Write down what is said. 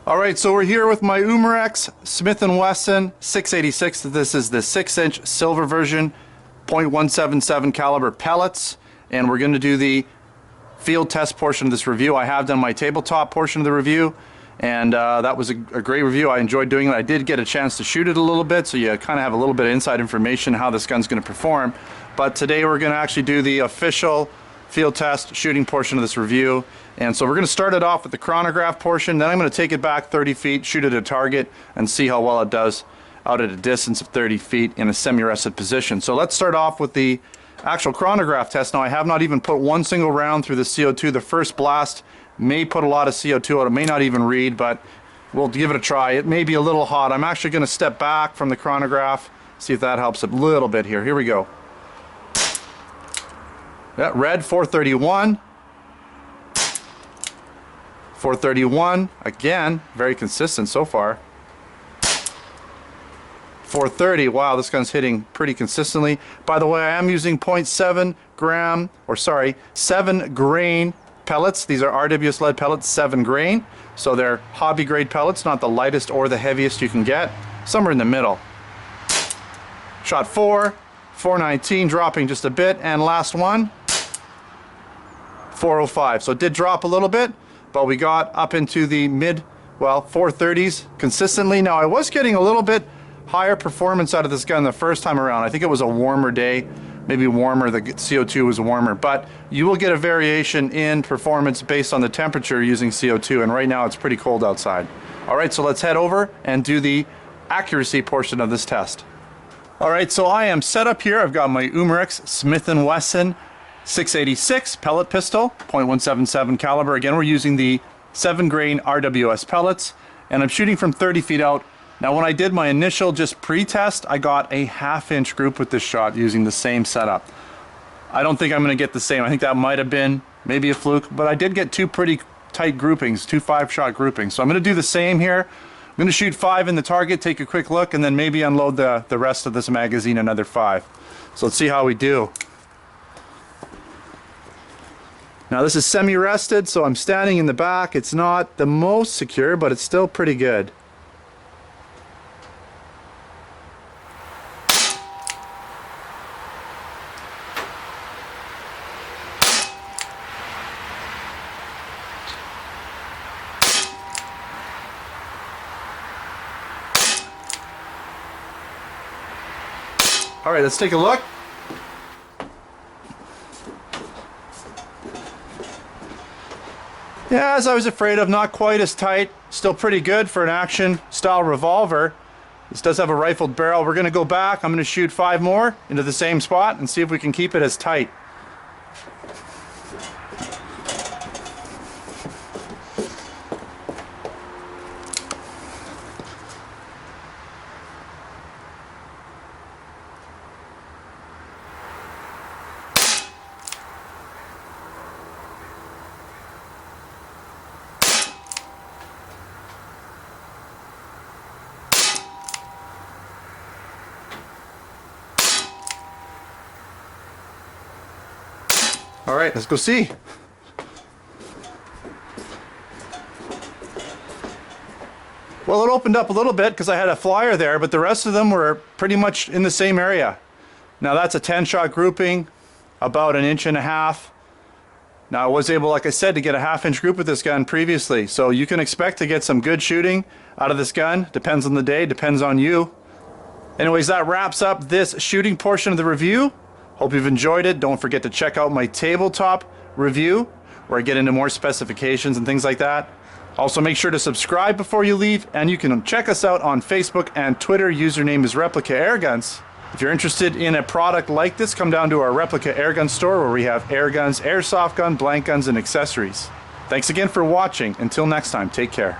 Alright, so we're here with my Umarex Smith Wesson 686. This is the 6-inch silver version, .177 caliber pellets, and we're going to do the field test portion of this review. I have done my tabletop portion of the review, and that was a great review. I enjoyed doing it. I did get a chance to shoot it a little bit, so you kind of have a little bit of inside information how this gun's going to perform. But today we're going to actually do the official field test shooting portion of this review. And so we're going to start it off with the chronograph portion, then I'm going to take it back 30 feet, shoot it at a target, and see how well it does out at a distance of 30 feet in a semi-rested position. So let's start off with the actual chronograph test. Now I have not even put one single round through the CO2. The first blast may put a lot of CO2 out. It may not even read, but we'll give it a try. It may be a little hot. I'm actually going to step back from the chronograph, see if that helps a little bit here. Here we go. Yeah, red 431. 431, again, very consistent so far. 430, wow, this gun's hitting pretty consistently. By the way, I am using 0.7 gram, or sorry, 7 grain pellets. These are RWS lead pellets, 7 grain. So they're hobby grade pellets, not the lightest or the heaviest you can get. Somewhere in the middle. Shot 4, 419, dropping just a bit, and last one, 405. So it did drop a little bit, but we got up into the mid, well, 430s consistently. Now I was getting a little bit higher performance out of this gun the first time around. I think it was a warmer day, maybe warmer, the CO2 was warmer, but you will get a variation in performance based on the temperature using CO2, and right now it's pretty cold outside. Alright, so let's head over and do the accuracy portion of this test. Alright, so I am set up here. I've got my Umarex Smith Wesson 686 pellet pistol, .177 caliber. Again, we're using the 7 grain RWS pellets, and I'm shooting from 30 feet out. Now when I did my initial just pre-test, I got a half-inch group with this shot using the same setup. I don't think I'm going to get the same. I think that might have been maybe a fluke, but I did get two pretty tight groupings, two 5-shot groupings. So I'm going to do the same here. I'm going to shoot 5 in the target, take a quick look, and then maybe unload the rest of this magazine, another 5. So let's see how we do. Now this is semi-rested, so I'm standing in the back. It's not the most secure, but it's still pretty good. All right, let's take a look. Yeah, as I was afraid of, not quite as tight. Still pretty good for an action style revolver. This does have a rifled barrel. We're going to go back. I'm going to shoot 5 more into the same spot and see if we can keep it as tight. All right, let's go see. Well, it opened up a little bit because I had a flyer there, but the rest of them were pretty much in the same area. Now that's a 10-shot grouping, about 1.5 inches. Now I was able, like I said, to get a half-inch group with this gun previously, so you can expect to get some good shooting out of this gun. Depends on the day, depends on you. Anyways, that wraps up this shooting portion of the review. Hope you've enjoyed it. Don't forget to check out my tabletop review where I get into more specifications and things like that. Also, make sure to subscribe before you leave, and you can check us out on Facebook and Twitter. Username is Replica Airguns. If you're interested in a product like this, come down to our Replica Airgun store where we have air guns, airsoft gun, blank guns, and accessories. Thanks again for watching. Until next time, take care.